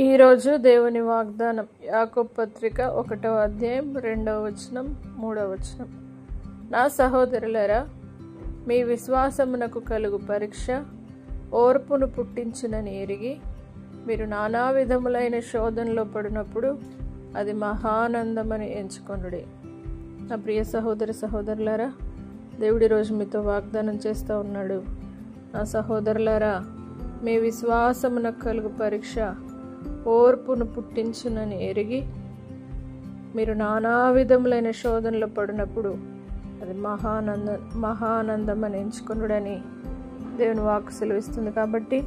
ఈరోజు దేవుని వాగ్దానం యాకోబు పత్రిక 1వ అధ్యాయం 2వ వచనం 3వ వచనం. నా సహోదరులారా, మీ విశ్వాసమునకు కలుగు పరీక్ష ఓర్పును పుట్టించునని ఎరిగి మీరు నానా విధములైన శోధనలో పడినప్పుడు అది మహానందమని ఎంచుకొనుడి. నా ప్రియ సహోదరులారా, దేవుడి రోజు మీతో వాగ్దానం చేస్తూ ఉన్నాడు. నా సహోదరులారా, మీ విశ్వాసమునకు కలుగు పరీక్ష ఓర్పును పుట్టించునని ఎరిగి మీరు నానా విధములైన శోధనలో పడినప్పుడు అది మహానందం అని ఎంచుకొనుడని దేవుని వాక్కు సెలవిస్తుంది. కాబట్టి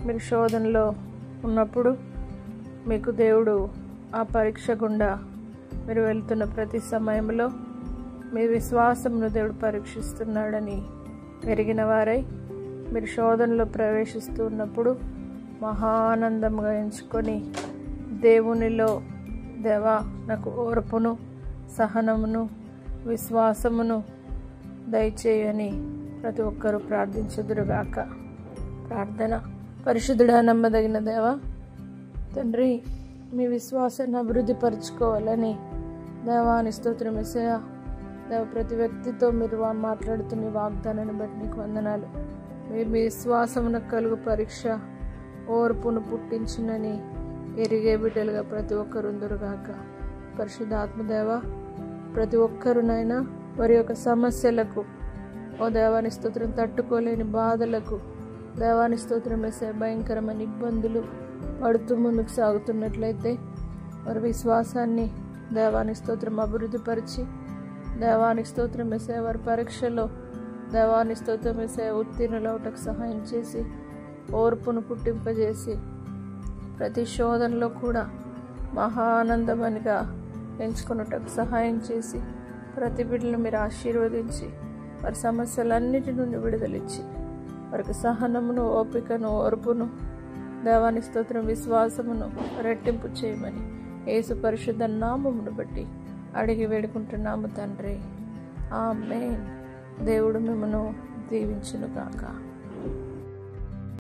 మీరు శోధనలో ఉన్నప్పుడు మీకు దేవుడు ఆ పరీక్ష గుండా మీరు వెళ్తున్న ప్రతి సమయంలో మీ విశ్వాసమును దేవుడు పరీక్షిస్తున్నాడని ఎరిగిన వారై మీరు శోధనలో ప్రవేశిస్తూ ఉన్నప్పుడు మహానందంగా ఎంచుకొని దేవునిలో, దేవా నాకు ఓర్పును, సహనమును, విశ్వాసమును దయచేయని ప్రతి ఒక్కరూ ప్రార్థించుదురుగాక. ప్రార్థన. పరిశుద్ధుడా, నమ్మదగిన దేవా తండ్రి, మీ విశ్వాసాన్ని అభివృద్ధి పరచుకోవాలని దేవాని స్తోత్రం యేసయ్యా. దేవ, ప్రతి వ్యక్తితో మీరు మాట్లాడుతున్న వాగ్దానాన్ని బట్టి నీకు వందనాలు. మీ విశ్వాసమునకు కలుగు పరీక్ష ఓర్పును పుట్టించునని ఎరిగే బిడ్డలుగా ప్రతి ఒక్కరు ఉందరుగాక. పరిశుద్ధాత్మదేవ, ప్రతి ఒక్కరునైనా వారి యొక్క సమస్యలకు, ఓ దేవాని స్తోత్రం, తట్టుకోలేని బాధలకు దేవాని స్తోత్రం వేసే భయంకరమైన ఇబ్బందులు పడుతూ ముందుకు సాగుతున్నట్లయితే వారి విశ్వాసాన్ని దేవాని స్తోత్రం అభివృద్ధిపరిచి, దేవానికి స్తోత్రం వేసే వారి పరీక్షలో దేవాని స్తోత్రం వేసే ఉత్తీర్ణులవుటకు సహాయం చేసి, ఓర్పును పుట్టింపజేసి, ప్రతి శోధనలో కూడా మహానందమనిగా ఎంచుకున్నటకు సహాయం చేసి, ప్రతి బిడ్డలు మీరు ఆశీర్వదించి వారి సమస్యలన్నిటి నుండి విడుదలిచ్చి వారికి సహనమును, ఓపికను, ఓర్పును, దేవాని స్తోత్రం విశ్వాసమును రెట్టింపు చేయమని యేసు పరిశుద్ధ నామమును బట్టి అడిగి వేడుకుంటున్నాము తండ్రి. ఆమేన్. దేవుడు మిమ్మను దీవించును గాక.